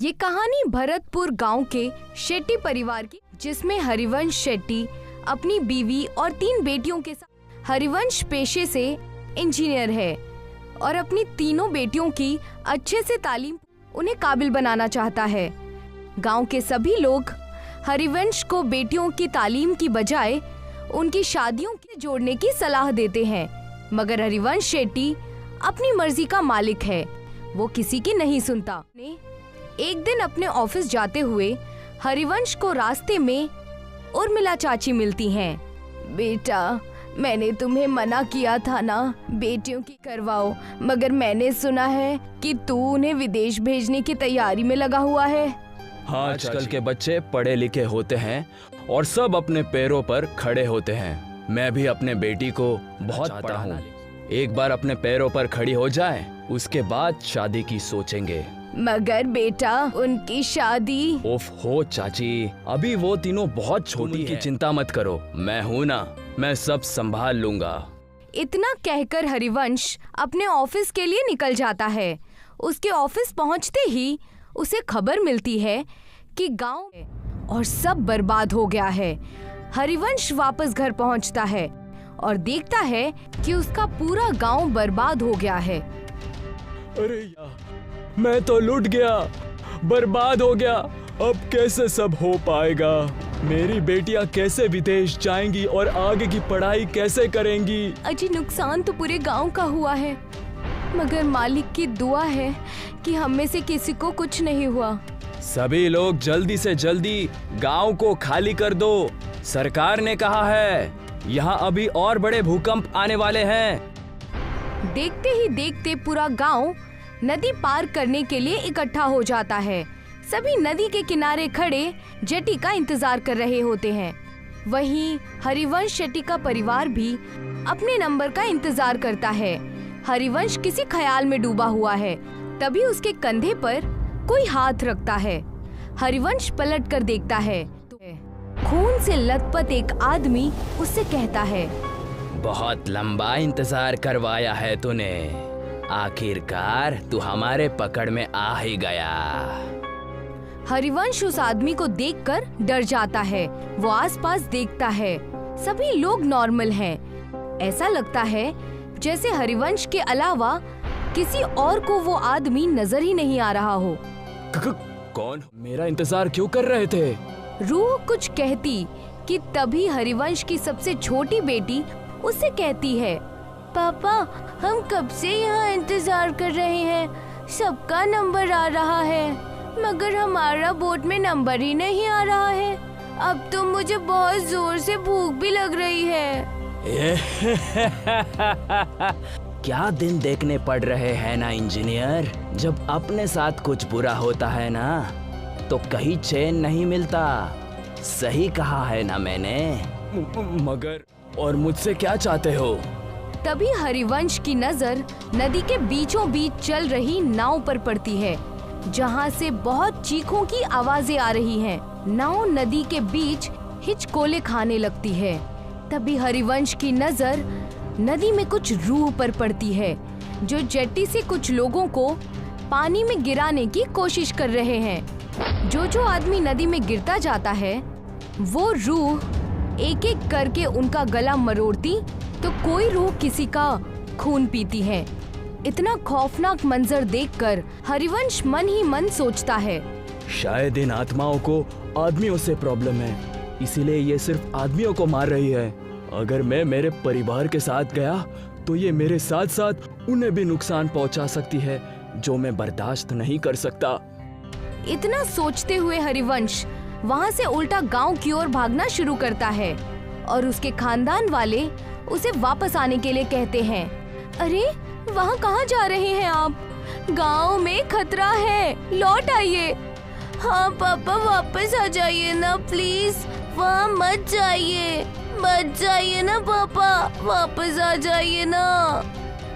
ये कहानी भरतपुर गांव के शेट्टी परिवार की, जिसमें हरिवंश शेट्टी अपनी बीवी और 3 बेटियों के साथ। हरिवंश पेशे से इंजीनियर है और अपनी तीनों बेटियों की अच्छे से तालीम उन्हें काबिल बनाना चाहता है। गांव के सभी लोग हरिवंश को बेटियों की तालीम की बजाय उनकी शादियों के जोड़ने की सलाह देते हैं, मगर हरिवंश शेट्टी अपनी मर्जी का मालिक है, वो किसी की नहीं सुनता। एक दिन अपने ऑफिस जाते हुए हरिवंश को रास्ते में उर्मिला चाची मिलती हैं। बेटा, मैंने तुम्हें मना किया था ना बेटियों की करवाओ, मगर मैंने सुना है कि तू उन्हें विदेश भेजने की तैयारी में लगा हुआ है। हाँ, आजकल के बच्चे पढ़े लिखे होते हैं और सब अपने पैरों पर खड़े होते हैं। मैं भी अपने बेटी को बहुत पढ़ा हूँ। एक बार अपने पैरों पर खड़ी हो जाए, उसके बाद शादी की सोचेंगे। मगर बेटा, उनकी शादी। ओफ हो चाची, अभी वो तीनों बहुत छोटी हैं। चिंता मत करो, मैं हूँ ना, मैं सब संभाल लूंगा। इतना कहकर हरिवंश अपने ऑफिस के लिए निकल जाता है। उसके ऑफिस पहुंचते ही उसे खबर मिलती है कि गांव और सब बर्बाद हो गया है। हरिवंश वापस घर पहुंचता है और देखता है कि उसका पूरा गांव बर्बाद हो गया है। अरे यार, मैं तो लुट गया, बर्बाद हो गया। अब कैसे सब हो पाएगा? मेरी बेटियां कैसे विदेश जाएंगी और आगे की पढ़ाई कैसे करेंगी? अजी, नुकसान तो पूरे गांव का हुआ है, मगर मालिक की दुआ है कि हम में से किसी को कुछ नहीं हुआ। सभी लोग जल्दी से जल्दी गांव को खाली कर दो। सरकार ने कहा है यहाँ अभी और बड़े भूकंप आने वाले हैं। देखते ही देखते पूरा गांव नदी पार करने के लिए इकट्ठा हो जाता है। सभी नदी के किनारे खड़े जेटी का इंतजार कर रहे होते हैं। वहीं हरिवंश शेट्टी का परिवार भी अपने नंबर का इंतजार करता है। हरिवंश किसी ख्याल में डूबा हुआ है, तभी उसके कंधे पर कोई हाथ रखता है। हरिवंश पलट कर देखता है तो खून से लथपथ एक आदमी उससे कहता है, बहुत लंबा इंतजार करवाया है तूने, आखिरकार तू हमारे पकड़ में आ ही गया। हरिवंश उस आदमी को देखकर डर जाता है। वो आसपास देखता है, सभी लोग नॉर्मल हैं। ऐसा लगता है जैसे हरिवंश के अलावा किसी और को वो आदमी नजर ही नहीं आ रहा हो। कौन मेरा इंतजार क्यों कर रहे थे? रूह कुछ कहती कि तभी हरिवंश की सबसे छोटी बेटी उससे कहती है, पापा, हम कब से यहाँ इंतजार कर रहे हैं, सबका नंबर आ रहा है, मगर हमारा बोर्ड में नंबर ही नहीं आ रहा है। अब तो मुझे बहुत जोर से भूख भी लग रही है। क्या दिन देखने पड़ रहे हैं ना इंजीनियर, जब अपने साथ कुछ बुरा होता है ना तो कहीं चैन नहीं मिलता। सही कहा है ना मैंने? मगर और मुझसे क्या चाहते हो? तभी हरिवंश की नजर नदी के बीचों बीच चल रही नाव पर पड़ती है, जहाँ से बहुत चीखों की आवाजें आ रही हैं। नाव नदी के बीच हिचकोले खाने लगती है। तभी हरिवंश की नजर नदी में कुछ रूह पर पड़ती है, जो जेट्टी से कुछ लोगों को पानी में गिराने की कोशिश कर रहे हैं। जो आदमी नदी में गिरता जाता है, वो रूह एक एक करके उनका गला मरोड़ती तो कोई रूह किसी का खून पीती है। इतना खौफनाक मंजर देखकर हरिवंश मन ही मन सोचता है, शायद इन आत्माओं को आदमियों से प्रॉब्लम है, इसीलिए ये सिर्फ आदमियों को मार रही है। अगर मैं मेरे परिवार के साथ गया तो ये मेरे साथ साथ उन्हें भी नुकसान पहुंचा सकती है, जो मैं बर्दाश्त नहीं कर सकता। इतना सोचते हुए हरिवंश वहाँ से उल्टा गांव की ओर भागना शुरू करता है और उसके खानदान वाले उसे वापस आने के लिए कहते हैं। अरे, वहाँ कहाँ जा रहे हैं आप? गांव में खतरा है, लौट आइए। हाँ पापा, वापस आ जाइए ना प्लीज, वहाँ मत जाइए ना पापा, वापस आ जाइए ना।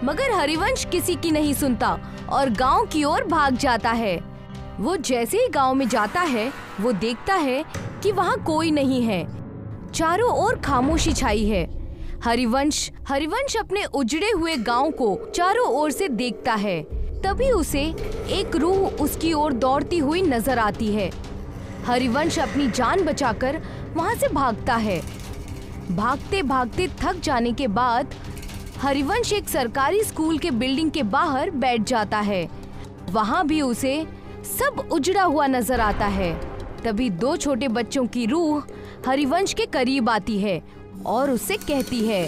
मगर हरिवंश किसी की नहीं सुनता और गांव की ओर भाग जाता है। वो जैसे ही गांव में जाता है, वो देखता है कि वहाँ कोई नहीं है। चारों ओर खामोशी छाई है। हरिवंश अपने उजड़े हुए गांव को चारों ओर से देखता है। तभी उसे एक रूह उसकी ओर दौड़ती हुई नजर आती है। हरिवंश अपनी जान बचाकर वहां से भागता है। भागते भागते थक जाने के बाद हरिवंश एक सरकारी स्कूल के बिल्डिंग के बाहर बैठ जाता है। वहां भी उसे सब उजड़ा हुआ नजर आता है। तभी दो छोटे बच्चों की रूह हरिवंश के करीब आती है और उससे कहती है,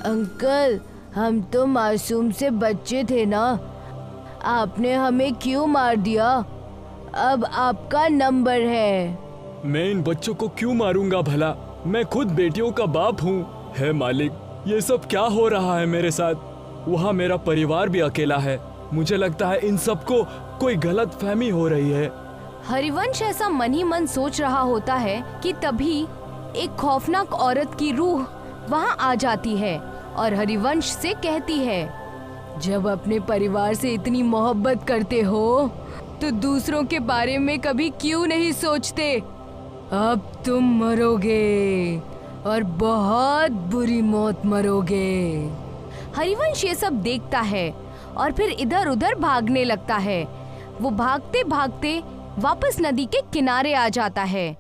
अंकल, हम तो मासूम से बच्चे थे ना, आपने हमें क्यों मार दिया? अब आपका नंबर है। मैं इन बच्चों को क्यों मारूंगा भला? मैं खुद बेटियों का बाप हूँ। हे मालिक, ये सब क्या हो रहा है मेरे साथ? वहाँ मेरा परिवार भी अकेला है। मुझे लगता है इन सबको कोई गलत फहमी हो रही है। हरिवंश ऐसा मन ही मन सोच रहा होता है कि तभी एक खौफनाक औरत की रूह वहाँ आ जाती है और हरिवंश से कहती है, जब अपने परिवार से इतनी मोहब्बत करते हो तो दूसरों के बारे में कभी क्यों नहीं सोचते? अब तुम मरोगे और बहुत बुरी मौत मरोगे। हरिवंश ये सब देखता है और फिर इधर उधर भागने लगता है। वो भागते भागते वापस नदी के किनारे आ जाता है,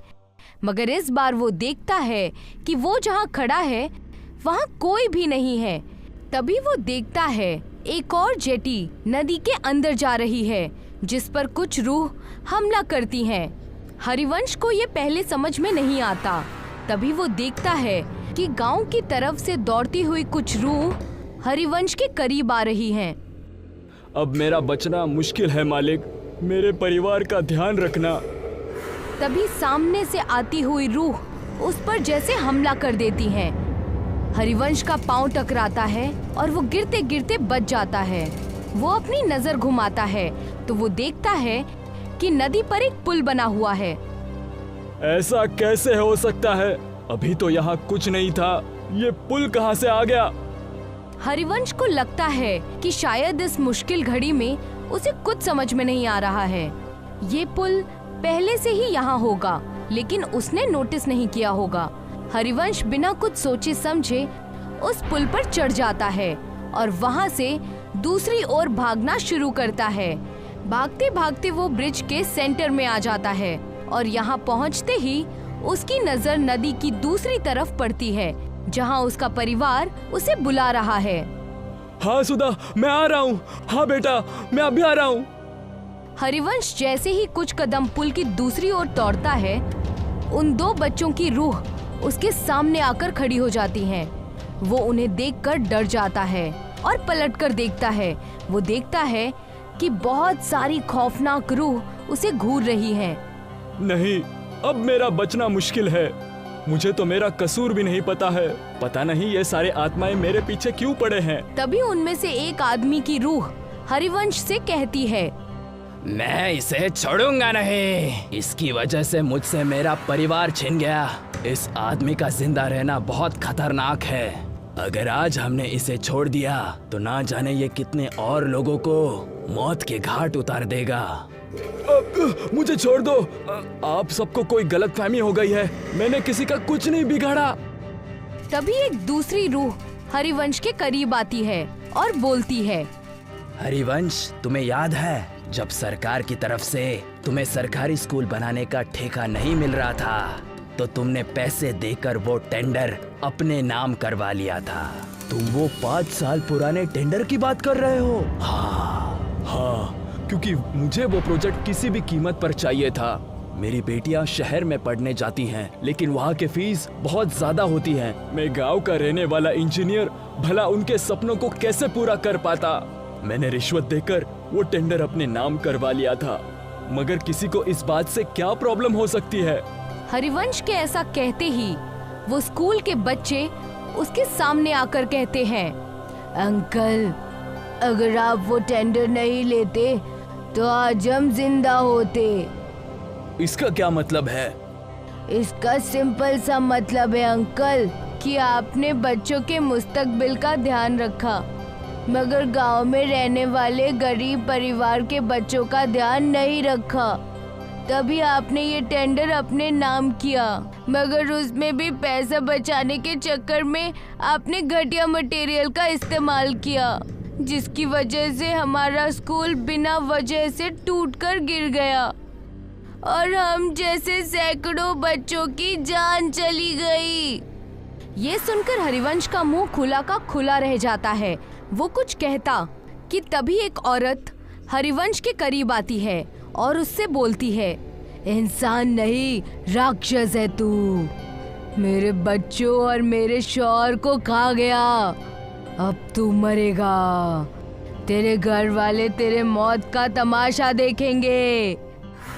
मगर इस बार वो देखता है कि वो जहाँ खड़ा है वहाँ कोई भी नहीं है। तभी वो देखता है एक और जेटी नदी के अंदर जा रही है, जिस पर कुछ रूह हमला करती हैं। हरिवंश को ये पहले समझ में नहीं आता। तभी वो देखता है कि गांव की तरफ से दौड़ती हुई कुछ रूह हरिवंश के करीब आ रही हैं। अब मेरा बचना मुश्किल है मालिक, मेरे परिवार का ध्यान रखना। तभी सामने से आती हुई रूह उस पर जैसे हमला कर देती है। हरिवंश का पांव टकराता है और वो गिरते गिरते बच जाता है। वो अपनी नजर घुमाता है तो वो देखता है कि नदी पर एक पुल बना हुआ है। ऐसा कैसे हो सकता है? अभी तो यहाँ कुछ नहीं था, ये पुल कहाँ से आ गया? हरिवंश को लगता है कि शायद इस मुश्किल घड़ी में उसे कुछ समझ में नहीं आ रहा है। ये पुल पहले से ही यहाँ होगा, लेकिन उसने नोटिस नहीं किया होगा। हरिवंश बिना कुछ सोचे समझे उस पुल पर चढ़ जाता है और वहाँ से दूसरी ओर भागना शुरू करता है। भागते भागते वो ब्रिज के सेंटर में आ जाता है और यहाँ पहुँचते ही उसकी नजर नदी की दूसरी तरफ पड़ती है, जहाँ उसका परिवार उसे बुला रहा है। हाँ सुधा, मैं आ रहा हूँ। हाँ बेटा, मैं अभी आ रहा हूँ। हरिवंश जैसे ही कुछ कदम पुल की दूसरी ओर दौड़ता है, उन दो बच्चों की रूह उसके सामने आकर खड़ी हो जाती हैं। वो उन्हें देखकर डर जाता है और पलटकर देखता है। वो देखता है कि बहुत सारी खौफनाक रूह उसे घूर रही हैं। नहीं, अब मेरा बचना मुश्किल है। मुझे तो मेरा कसूर भी नहीं पता है। पता नहीं ये सारे आत्माएं मेरे पीछे क्यों पड़े हैं। तभी उनमें से एक आदमी की रूह हरिवंश से कहती है, मैं इसे छोड़ूंगा नहीं। इसकी वजह से मुझसे मेरा परिवार छिन गया। इस आदमी का जिंदा रहना बहुत खतरनाक है। अगर आज हमने इसे छोड़ दिया तो ना जाने ये कितने और लोगों को मौत के घाट उतार देगा। मुझे छोड़ दो। आप सबको कोई गलतफहमी हो गई है। मैंने किसी का कुछ नहीं बिगाड़ा। तभी एक दूसरी रूह हरिवंश के करीब आती है और बोलती है, हरिवंश, तुम्हें याद है जब सरकार की तरफ से तुम्हें सरकारी स्कूल बनाने का ठेका नहीं मिल रहा था तो तुमने पैसे देकर वो टेंडर अपने नाम करवा लिया था। तुम वो 5 साल पुराने टेंडर की बात कर रहे हो? हाँ, क्योंकि मुझे वो प्रोजेक्ट किसी भी कीमत पर चाहिए था। मेरी बेटियां शहर में पढ़ने जाती हैं, लेकिन वहाँ के फीस बहुत ज्यादा होती हैं। मैं गांव का रहने वाला इंजीनियर भला उनके सपनों को कैसे पूरा कर पाता? मैंने रिश्वत देकर वो टेंडर अपने नाम करवा लिया था, मगर किसी को इस बात से क्या प्रॉब्लम हो सकती है? हरिवंश के ऐसा कहते ही वो स्कूल के बच्चे उसके सामने आकर कहते हैं, अंकल, अगर आप वो टेंडर नहीं लेते तो आज हम जिंदा होते। इसका क्या मतलब है? इसका सिंपल सा मतलब है अंकल कि आपने बच्चों के मुस्तकबिल का ध्यान रखा, मगर गांव में रहने वाले गरीब परिवार के बच्चों का ध्यान नहीं रखा। तभी आपने ये टेंडर अपने नाम किया, मगर उसमें भी पैसा बचाने के चक्कर में आपने घटिया मटेरियल का इस्तेमाल किया। जिसकी वजह से हमारा स्कूल बिना वजह से टूटकर गिर गया और हम जैसे सैकड़ों बच्चों की जान चली गई। ये सुनकर हरिवंश का मुंह खुला का खुला रह जाता है। वो कुछ कहता कि तभी एक औरत हरिवंश के करीब आती है और उससे बोलती है, इंसान नहीं राक्षस है तू। मेरे बच्चों और मेरे शौहर को खा गया, अब तू मरेगा। तेरे घर वाले तेरे मौत का तमाशा देखेंगे।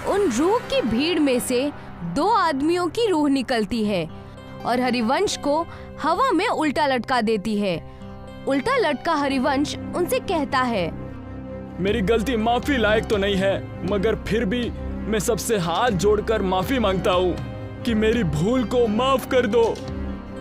उन रूह की भीड़ में से 2 आदमियों की रूह निकलती है और हरिवंश को हवा में उल्टा लटका देती है। उल्टा लटका हरिवंश उनसे कहता है, मेरी गलती माफी लायक तो नहीं है, मगर फिर भी मैं सबसे हाथ जोड़कर माफी मांगता हूँ कि मेरी भूल को माफ कर दो।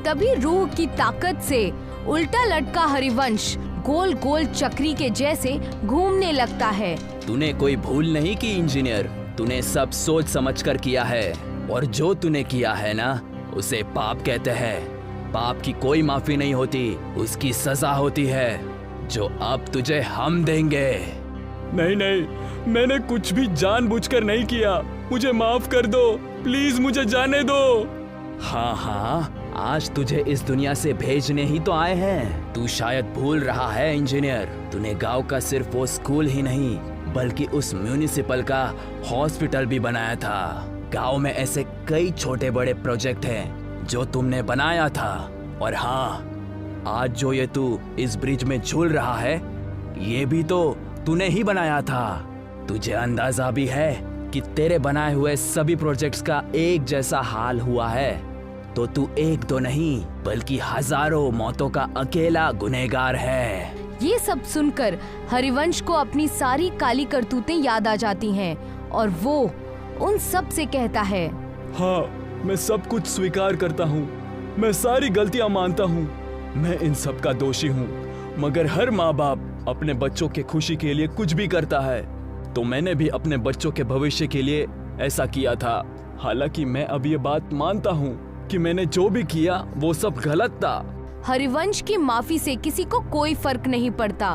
तभी रूह की ताकत से उल्टा लटका हरिवंश गोल गोल चक्री के जैसे घूमने लगता है। तूने कोई भूल नहीं की इंजीनियर, तूने सब सोच समझकर किया है और जो तूने किया है ना उसे पाप कहते हैं। पाप की कोई माफी नहीं होती, उसकी सजा होती है जो अब तुझे हम देंगे। नहीं नहीं, मैंने कुछ भी जानबूझकर नहीं किया, मुझे माफ कर दो, प्लीज मुझे जाने दो। हाँ हाँ, आज तुझे इस दुनिया से भेजने ही तो आए हैं। तू शायद भूल रहा है इंजीनियर, तूने गांव का सिर्फ वो स्कूल ही नहीं बल्कि उस म्यूनिसिपल का हॉस्पिटल भी बनाया था। गांव में ऐसे कई छोटे बड़े प्रोजेक्ट हैं जो तुमने बनाया था। और हाँ, आज जो ये तू इस ब्रिज में झूल रहा है ये भी तो तूने ही बनाया था। तुझे अंदाजा भी है कि तेरे बनाए हुए सभी प्रोजेक्ट्स का एक जैसा हाल हुआ है तो तू एक दो नहीं बल्कि हजारों मौतों का अकेला गुनहगार है। ये सब सुनकर हरिवंश को अपनी सारी काली करतूतें याद आ जाती हैं और वो उन सब से कहता है, हाँ, मैं सब कुछ स्वीकार करता हूँ, मैं सारी गलतियाँ मानता हूँ, मैं इन सब का दोषी हूँ। मगर हर माँ बाप अपने बच्चों के खुशी के लिए कुछ भी करता है, तो मैंने भी अपने बच्चों के भविष्य के लिए ऐसा किया था। हालांकि मैं अब ये बात मानता हूँ कि मैंने जो भी किया वो सब गलत था। हरिवंश की माफी से किसी को कोई फर्क नहीं पड़ता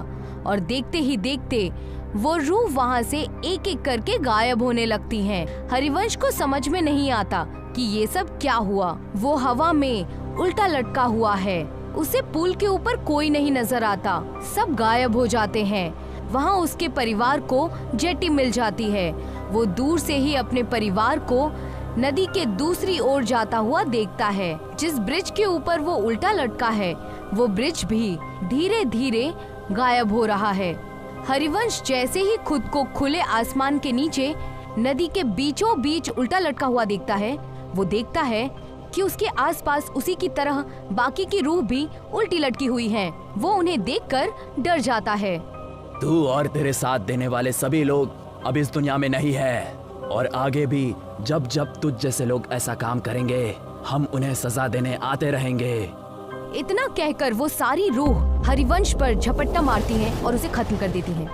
और देखते ही देखते वो रूह वहाँ से एक एक करके गायब होने लगती हैं। हरिवंश को समझ में नहीं आता कि ये सब क्या हुआ। वो हवा में उल्टा लटका हुआ है, उसे पुल के ऊपर कोई नहीं नजर आता, सब गायब हो जाते हैं। वहाँ उसके परिवार को जेटी मिल जाती है। वो दूर से ही अपने परिवार को नदी के दूसरी ओर जाता हुआ देखता है। जिस ब्रिज के ऊपर वो उल्टा लटका है वो ब्रिज भी धीरे धीरे गायब हो रहा है। हरिवंश जैसे ही खुद को खुले आसमान के नीचे नदी के बीचों बीच उल्टा लटका हुआ देखता है, वो देखता है कि उसके आसपास उसी की तरह बाकी की रूह भी उल्टी लटकी हुई हैं। वो उन्हें देखकर डर जाता है। तू और तेरे साथ देने वाले सभी लोग अब इस दुनिया में नहीं है और आगे भी जब जब तुझ जैसे लोग ऐसा काम करेंगे हम उन्हें सजा देने आते रहेंगे। इतना कहकर वो सारी रूह हरिवंश पर झपट्टा मारती हैं और उसे खत्म कर देती हैं।